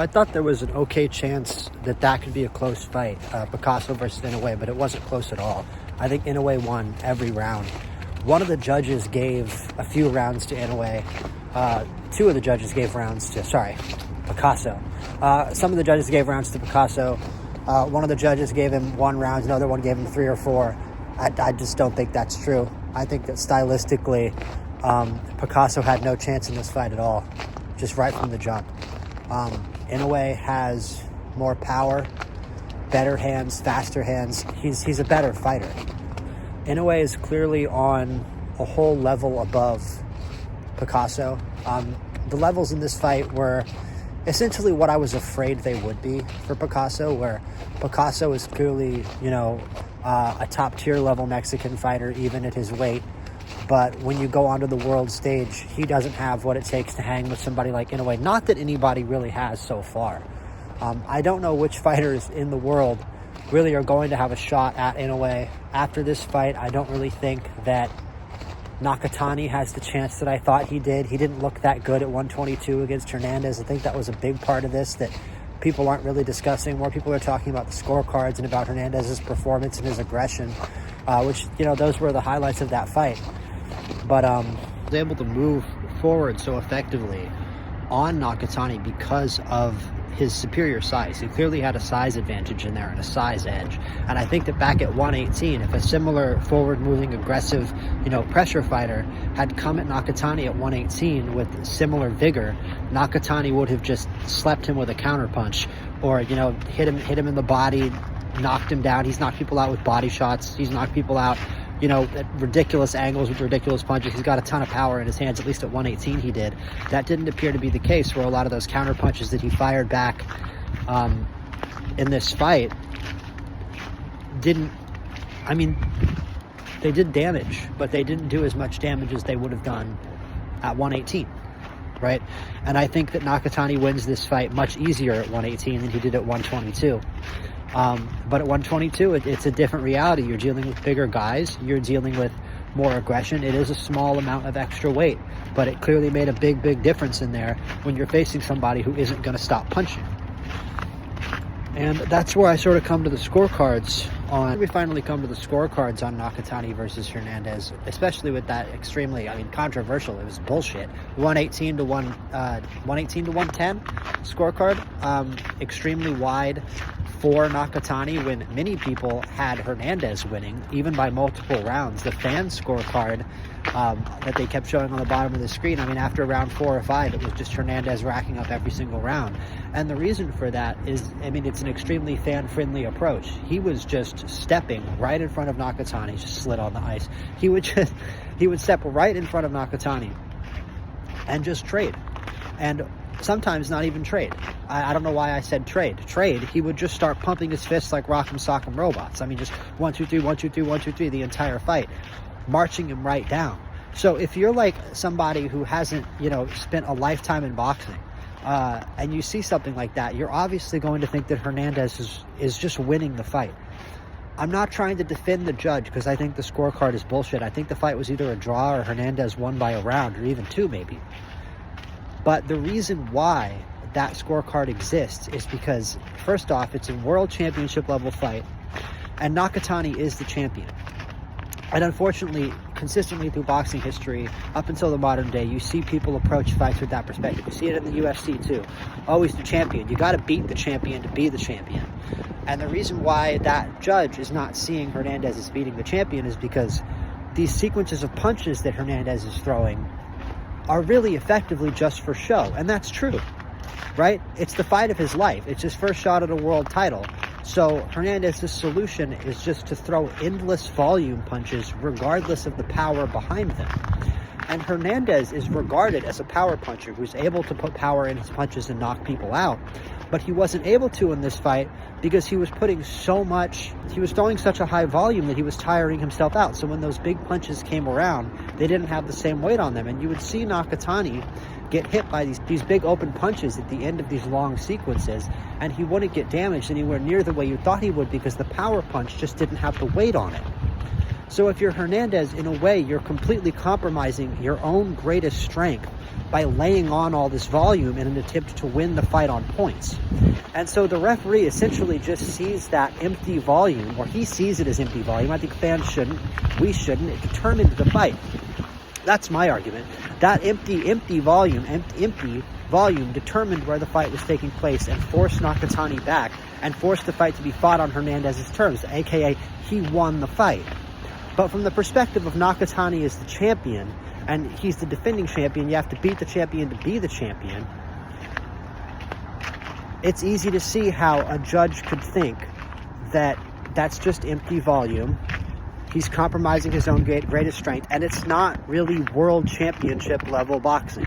I thought there was an okay chance that that could be a close fight, Picasso versus Inoue, but it wasn't close at all. I think Inoue won every round. One of the judges gave a few rounds to Inoue. Two of the judges gave rounds to, Picasso. Some of the judges gave rounds to Picasso. One of the judges gave him 1 round, another one gave him 3 or 4. I just don't think that's true. I think that stylistically, Picasso had no chance in this fight at all, just right from the jump. Inoue has more power, better hands, faster hands. He's a better fighter. Inoue is clearly on a whole level above Picasso. The levels in this fight were essentially what I was afraid they would be for Picasso, where Picasso is clearly, a top tier level Mexican fighter, even at his weight. But when you go onto the world stage, he doesn't have what it takes to hang with somebody like Inoue. Not that anybody really has so far. I don't know which fighters in the world really are going to have a shot at Inoue. After this fight, I don't really think that Nakatani has the chance that I thought he did. He didn't look that good at 122 against Hernandez. I think that was a big part of this that people aren't really discussing. More people are talking about the scorecards and about Hernandez's performance and his aggression, which, those were the highlights of that fight. But was able to move forward so effectively on Nakatani because of his superior size. He clearly had a size advantage in there and a size edge. And I think that back at 118, if a similar forward-moving, aggressive, pressure fighter had come at Nakatani at 118 with similar vigor, Nakatani would have just slept him with a counterpunch, or hit him in the body, knocked him down. He's knocked people out with body shots. He's knocked people out at ridiculous angles with ridiculous punches. He's got a ton of power in his hands, at least at 118 he did. That didn't appear to be the case, where a lot of those counter punches that he fired back in this fight they did damage, but they didn't do as much damage as they would have done at 118, right? And I think that Nakatani wins this fight much easier at 118 than he did at 122. But at 122, it's a different reality. You're dealing with bigger guys. You're dealing with more aggression. It is a small amount of extra weight, but it clearly made a big, big difference in there when you're facing somebody who isn't going to stop punching. And that's where I sort of come to the scorecards on. We finally come to the scorecards on Nakatani versus Hernandez, especially with that extremely, controversial. It was bullshit. 118 to 110 scorecard. Extremely wide for Nakatani, when many people had Hernandez winning, even by multiple rounds. The fan scorecard that they kept showing on the bottom of the screen, after round 4 or 5, it was just Hernandez racking up every single round. And the reason for that is, it's an extremely fan-friendly approach. He was just stepping right in front of Nakatani, just slid on the ice. He would step right in front of Nakatani and just trade. And sometimes not even trade. I don't know why I said trade. He would just start pumping his fists like Rock'em Sock'em Robots. Just 1, 2, 3, 1, 2, 3, 1, 2, 3 the entire fight, marching him right down. So if you're like somebody who hasn't, spent a lifetime in boxing, and you see something like that, you're obviously going to think that Hernandez is just winning the fight. I'm not trying to defend the judge, because I think the scorecard is bullshit. I think the fight was either a draw or Hernandez won by a round, or even 2 maybe. But the reason why that scorecard exists is because, first off, it's a world championship level fight, and Nakatani is the champion. And unfortunately, consistently through boxing history, up until the modern day, you see people approach fights with that perspective. You see it in the UFC too. Always the champion. You got to beat the champion to be the champion. And the reason why that judge is not seeing Hernandez as beating the champion is because these sequences of punches that Hernandez is throwing are really effectively just for show. And that's true, right? It's the fight of his life. It's his first shot at a world title. So Hernandez's solution is just to throw endless volume punches regardless of the power behind them. And Hernandez is regarded as a power puncher who's able to put power in his punches and knock people out. But he wasn't able to in this fight because he was throwing such a high volume that he was tiring himself out. So when those big punches came around, they didn't have the same weight on them. And you would see Nakatani get hit by these big open punches at the end of these long sequences, and he wouldn't get damaged anywhere near the way you thought he would because the power punch just didn't have the weight on it. So if you're Hernandez, in a way, you're completely compromising your own greatest strength by laying on all this volume in an attempt to win the fight on points. And so the referee essentially just sees that empty volume, or he sees it as empty volume. I think fans shouldn't, we shouldn't. It determined the fight. That's my argument. That empty volume determined where the fight was taking place and forced Nakatani back and forced the fight to be fought on Hernandez's terms, aka he won the fight. But from the perspective of Nakatani as the champion, and he's the defending champion, you have to beat the champion to be the champion, it's easy to see how a judge could think that that's just empty volume. He's compromising his own greatest strength, and it's not really world championship level boxing.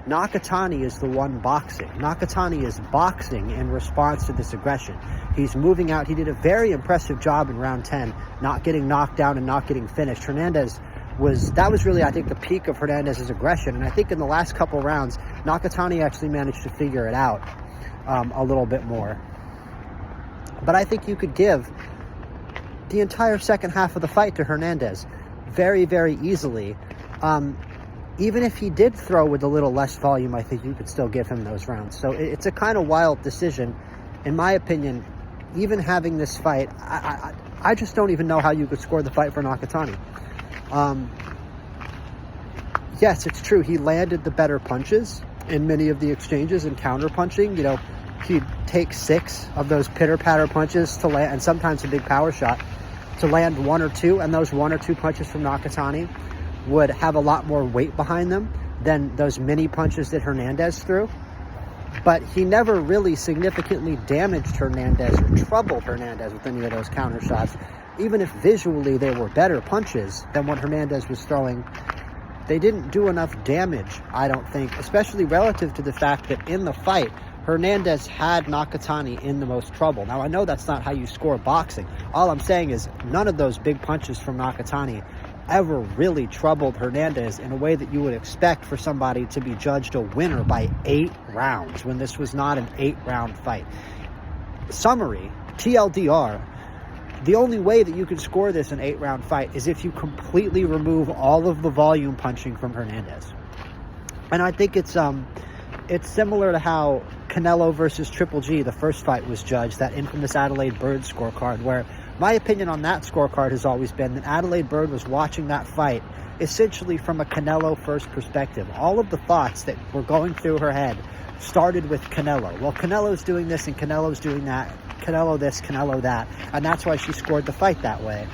Nakatani is the one boxing. Nakatani is boxing in response to this aggression. He's moving out. He did a very impressive job in round 10, not getting knocked down and not getting finished. That was really, I think, the peak of Hernandez's aggression, and I think in the last couple rounds, Nakatani actually managed to figure it out a little bit more. But I think you could give the entire second half of the fight to Hernandez very, very easily. Even if he did throw with a little less volume, I think you could still give him those rounds. So it's a kind of wild decision. In my opinion, even having this fight, I just don't even know how you could score the fight for Nakatani. Yes, it's true. He landed the better punches in many of the exchanges and counter punching. You know, he'd take 6 of those pitter-patter punches to land, and sometimes a big power shot, to land 1 or 2, and those 1 or 2 punches from Nakatani would have a lot more weight behind them than those mini punches that Hernandez threw. But he never really significantly damaged Hernandez or troubled Hernandez with any of those counter shots. Even if visually they were better punches than what Hernandez was throwing, they didn't do enough damage, I don't think, especially relative to the fact that in the fight, Hernandez had Nakatani in the most trouble. Now, I know that's not how you score boxing. All I'm saying is none of those big punches from Nakatani ever really troubled Hernandez in a way that you would expect for somebody to be judged a winner by 8 rounds when this was not an 8-round fight. Summary, TLDR, the only way that you can score this an 8-round fight is if you completely remove all of the volume punching from Hernandez. And I think it's similar to how Canelo versus Triple G, the first fight, was judged, that infamous Adelaide Bird scorecard, where my opinion on that scorecard has always been that Adelaide Bird was watching that fight essentially from a Canelo first perspective. All of the thoughts that were going through her head started with Canelo. Well, Canelo's doing this and Canelo's doing that. Canelo this, Canelo that. And that's why she scored the fight that way.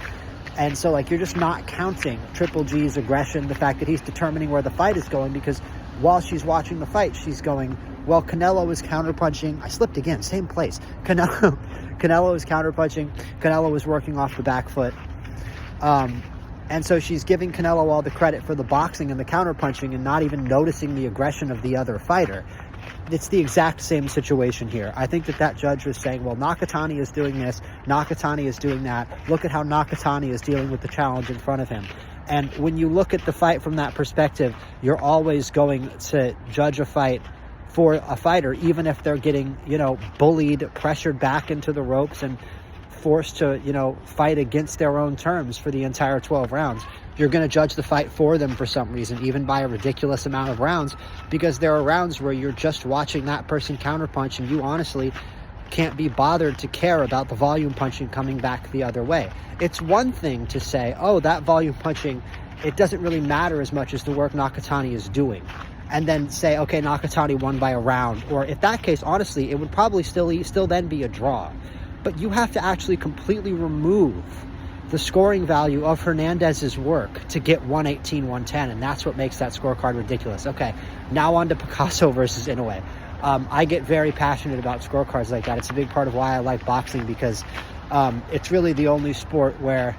And so, like, you're just not counting Triple G's aggression, the fact that he's determining where the fight is going, because while she's watching the fight, she's going, well, Canelo is counterpunching. I slipped again, same place. Canelo is counterpunching. Canelo is working off the back foot. And so she's giving Canelo all the credit for the boxing and the counterpunching and not even noticing the aggression of the other fighter. It's the exact same situation here. I think that judge was saying, well, Nakatani is doing this, Nakatani is doing that. Look at how Nakatani is dealing with the challenge in front of him. And when you look at the fight from that perspective, you're always going to judge a fight for a fighter, even if they're getting, bullied, pressured back into the ropes and forced to, fight against their own terms for the entire 12 rounds. You're going to judge the fight for them for some reason, even by a ridiculous amount of rounds, because there are rounds where you're just watching that person counterpunch and you honestly can't be bothered to care about the volume punching coming back the other way. It's one thing to say, oh, that volume punching, it doesn't really matter as much as the work Nakatani is doing, and then say, okay, Nakatani won by a round. Or if that case, honestly, it would probably still then be a draw. But you have to actually completely remove the scoring value of Hernandez's work to get 118-110, and that's what makes that scorecard ridiculous. Okay, now on to Picasso versus Inoue. I get very passionate about scorecards like that. It's a big part of why I like boxing, because it's really the only sport where,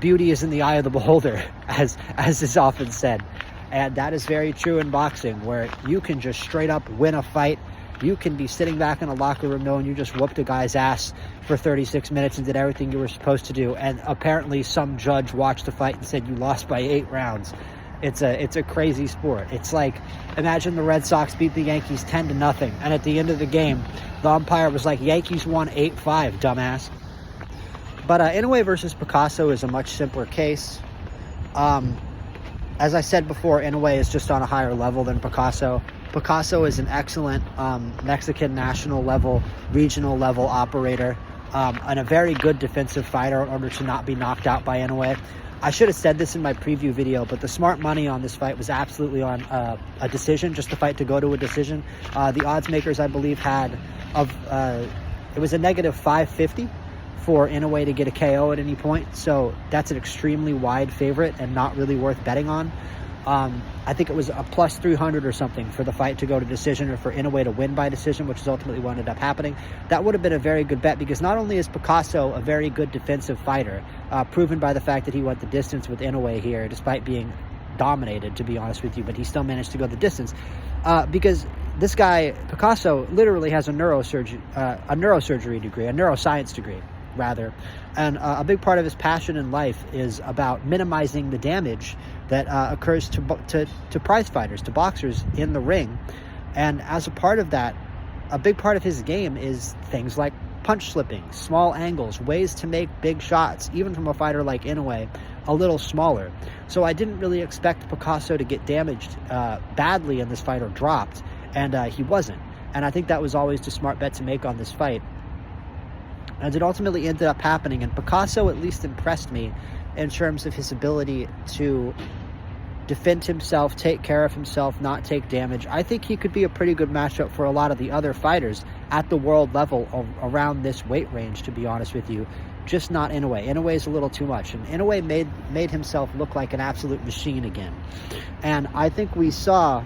beauty is in the eye of the beholder, as is often said. And that is very true in boxing, where you can just straight up win a fight. You can be sitting back in a locker room knowing you just whooped a guy's ass for 36 minutes and did everything you were supposed to do. And apparently some judge watched the fight and said you lost by 8 rounds. It's a crazy sport. It's like, imagine the Red Sox beat the Yankees 10-0. And at the end of the game, the umpire was like, Yankees won 8-5, dumbass. But Inoue versus Picasso is a much simpler case. As I said before, Inoue is just on a higher level than Picasso. Picasso is an excellent Mexican national level, regional level operator, and a very good defensive fighter in order to not be knocked out by Inoue. I should have said this in my preview video, but the smart money on this fight was absolutely on a decision, just the fight to go to a decision. The odds makers, I believe, had it was a negative 550 for Inoue to get a KO at any point. So that's an extremely wide favorite and not really worth betting on. I think it was a plus 300 or something for the fight to go to decision, or for Inoue to win by decision, which is ultimately what ended up happening. That would have been a very good bet, because not only is Picasso a very good defensive fighter, proven by the fact that he went the distance with Inoue here, despite being dominated, to be honest with you, but he still managed to go the distance, because this guy, Picasso, literally has a neuroscience degree, rather. And a big part of his passion in life is about minimizing the damage that occurs to prize fighters, to boxers in the ring. And as a part of that, a big part of his game is things like punch slipping, small angles, ways to make big shots, even from a fighter like Inoue, a little smaller. So I didn't really expect Picasso to get damaged badly in this fight, or dropped, and he wasn't. And I think that was always the smart bet to make on this fight. And it ultimately ended up happening, and Picasso at least impressed me in terms of his ability to defend himself, take care of himself, not take damage. I think he could be a pretty good matchup for a lot of the other fighters at the world level around this weight range, to be honest with you. Just not Inoue. Inoue is a little too much, and Inoue made himself look like an absolute machine again. And I think we saw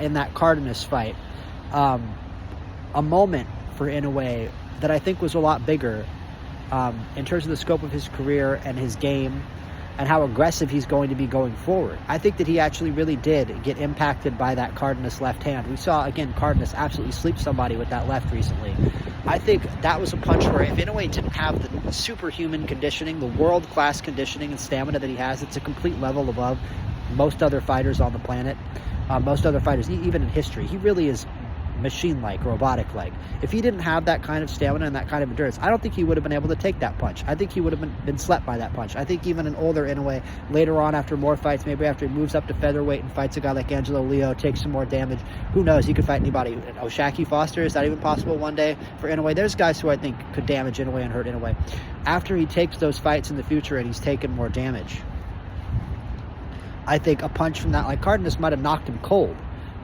in that Cardenas fight a moment for Inoue that I think was a lot bigger in terms of the scope of his career and his game, and how aggressive he's going to be going forward. I think that he actually really did get impacted by that Cardenas left hand. We saw, again, Cardenas absolutely sleep somebody with that left recently. I think that was a punch where, if Inoue didn't have the superhuman conditioning, the world-class conditioning and stamina that he has, it's a complete level above most other fighters on the planet, most other fighters, even in history. He really is machine-like, robotic-like. If he didn't have that kind of stamina and that kind of endurance, I don't think he would have been able to take that punch. I think he would have been slept by that punch. I think even an older Inoue, later on, after more fights, maybe after he moves up to featherweight and fights a guy like Angelo Leo, takes some more damage, who knows, he could fight anybody. Oshaki Foster, is that even possible one day for Inoue? There's guys who I think could damage Inoue and hurt Inoue. After he takes those fights in the future and he's taken more damage, I think a punch from that like Cardenas might have knocked him cold.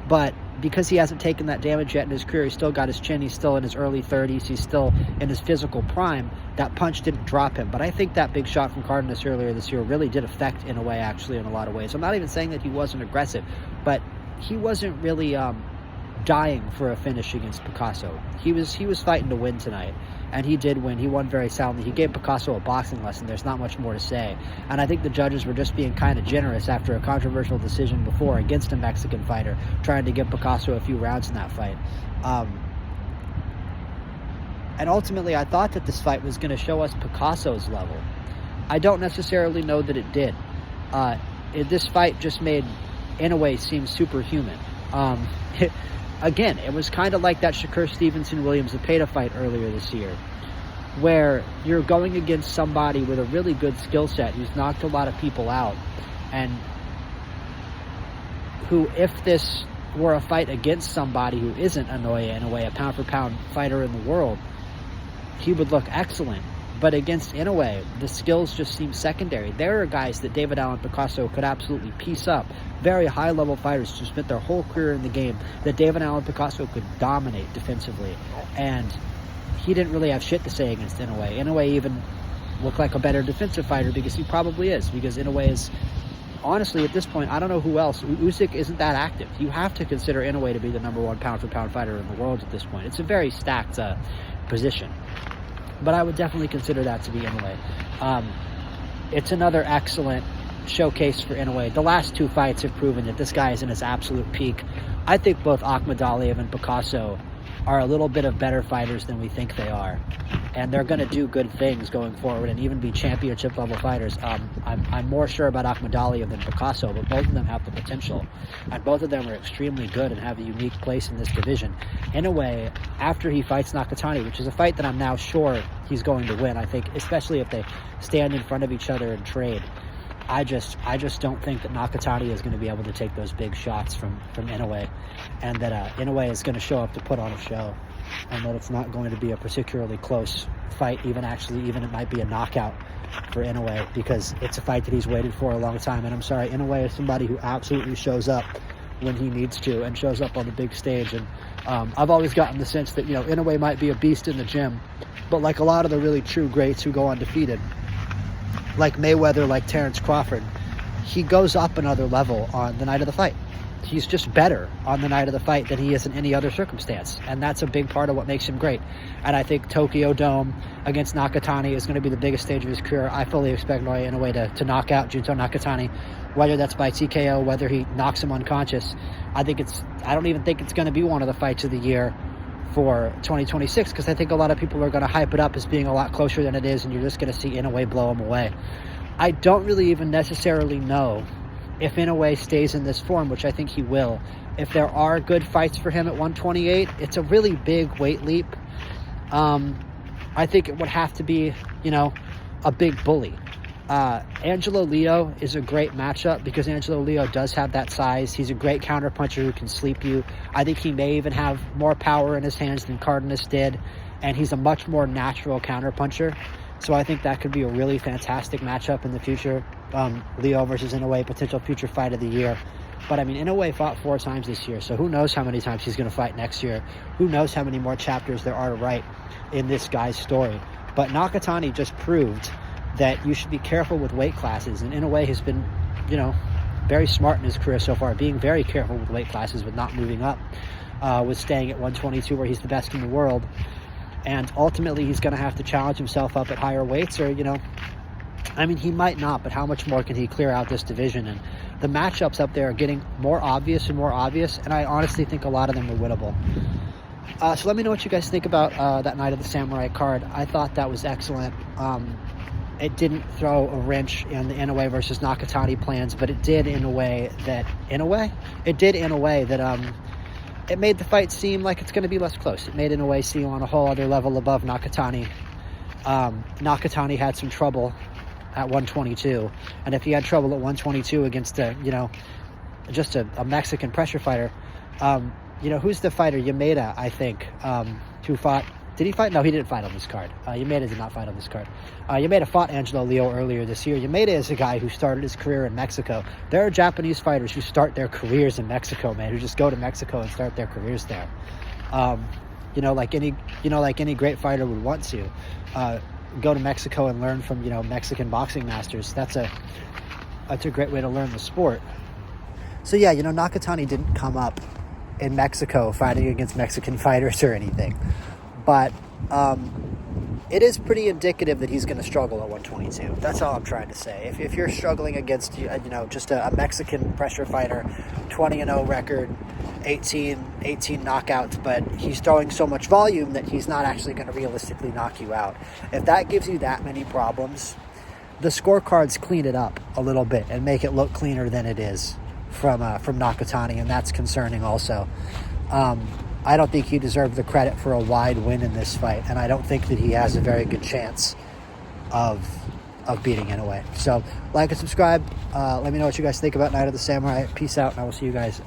But because he hasn't taken that damage yet in his career, he's still got his chin, he's still in his early 30s, he's still in his physical prime, that punch didn't drop him. But I think that big shot from Cardenas earlier this year really did affect Inoue, actually, in a lot of ways. I'm not even saying that he wasn't aggressive, but he wasn't really dying for a finish against Picasso. He was fighting to win tonight, and he did win. He won very soundly. He gave Picasso a boxing lesson. There's not much more to say. And I think the judges were just being kind of generous after a controversial decision before against a Mexican fighter, trying to give Picasso a few rounds in that fight. And ultimately, I thought that this fight was going to show us Picasso's level. I don't necessarily know that it did. This fight just made Inoue seem superhuman. Again, it was kind of like that Shakur Stevenson-Williams Zepeda fight earlier this year, where you're going against somebody with a really good skill set who's knocked a lot of people out, and who, if this were a fight against somebody who isn't Inoue, a pound-for-pound fighter in the world, he would look excellent. But against Inoue, the skills just seem secondary. There are guys that David Allen Picasso could absolutely piece up, very high-level fighters who spent their whole career in the game, that David Allen Picasso could dominate defensively. And he didn't really have shit to say against Inoue. Inoue even looked like a better defensive fighter, because he probably is, because Inoue is, honestly, at this point, I don't know who else. Usyk isn't that active. You have to consider Inoue to be the number one pound-for-pound fighter in the world at this point. It's a very stacked position. But I would definitely consider that to be Inoue. It's another excellent showcase for Inoue. The last two fights have proven that this guy is in his absolute peak. I think both Akhmadaliev and Picasso are a little bit of better fighters than we think they are. And they're going to do good things going forward and even be championship level fighters. I'm more sure about Akhmadaliev than Picasso, but both of them have the potential. And both of them are extremely good and have a unique place in this division. Inoue, after he fights Nakatani, which is a fight that I'm now sure he's going to win, I think, especially if they stand in front of each other and trade, I just don't think that Nakatani is going to be able to take those big shots from Inoue, and that Inoue is going to show up to put on a show, and that it's not going to be a particularly close fight. Even it might be a knockout for Inoue, because it's a fight that he's waited for a long time. And I'm sorry, Inoue is somebody who absolutely shows up when he needs to and shows up on the big stage. And I've always gotten the sense that, Inoue might be a beast in the gym, but like a lot of the really true greats who go undefeated, like Mayweather, like Terrence Crawford, he goes up another level on the night of the fight. He's just better on the night of the fight than he is in any other circumstance. And that's a big part of what makes him great. And I think Tokyo Dome against Nakatani is going to be the biggest stage of his career. I fully expect Naoya Inoue to knock out Junto Nakatani, whether that's by TKO, whether he knocks him unconscious. I don't even think it's going to be one of the fights of the year for 2026, because I think a lot of people are going to hype it up as being a lot closer than it is, and you're just going to see Inoue blow him away. I don't really even necessarily know if Inoue stays in this form, which I think he will. If there are good fights for him at 128, it's a really big weight leap. I think it would have to be, a big bully. Angelo Leo is a great matchup because Angelo Leo does have that size. He's a great counterpuncher who can sleep you. I think he may even have more power in his hands than Cardenas did, and he's a much more natural counterpuncher. So I think that could be a really fantastic matchup in the future. Leo versus Inoue, potential future fight of the year. But I mean, Inoue fought 4 times this year, so who knows how many times he's going to fight next year. Who knows how many more chapters there are to write in this guy's story. But Nakatani just proved that you should be careful with weight classes, and Inoue has been, very smart in his career so far, being very careful with weight classes, with not moving up, with staying at 122 where he's the best in the world. And ultimately he's going to have to challenge himself up at higher weights, or he might not, but how much more can he clear out this division? And the matchups up there are getting more obvious and more obvious, and I honestly think a lot of them are winnable. So let me know what you guys think about that Night of the Samurai card. I thought that was excellent. It didn't throw a wrench in the Inoue versus Nakatani plans, but it did in a way that it made the fight seem like it's going to be less close. It made Inoue seem on a whole other level above Nakatani. Nakatani had some trouble at 122, and if he had trouble at 122 against just a Mexican pressure fighter, who's the fighter? Yameda, I think, who fought. Did he fight? No, he didn't fight on this card. Yameda did not fight on this card. Yameda fought Angelo Leo earlier this year. Yameda is a guy who started his career in Mexico. There are Japanese fighters who start their careers in Mexico, man, who just go to Mexico and start their careers there. Like any great fighter would want to go to Mexico and learn from Mexican boxing masters. That's a great way to learn the sport. So yeah, Nakatani didn't come up in Mexico fighting against Mexican fighters or anything. But it is pretty indicative that he's going to struggle at 122. That's all I'm trying to say. If you're struggling against, just a Mexican pressure fighter, 20-0 record, 18 knockouts, but he's throwing so much volume that he's not actually going to realistically knock you out. If that gives you that many problems, the scorecards clean it up a little bit and make it look cleaner than it is from Nakatani, and that's concerning also. I don't think he deserved the credit for a wide win in this fight, and I don't think that he has a very good chance of beating Inoue. So, like and subscribe. Let me know what you guys think about Night of the Samurai. Peace out, and I will see you guys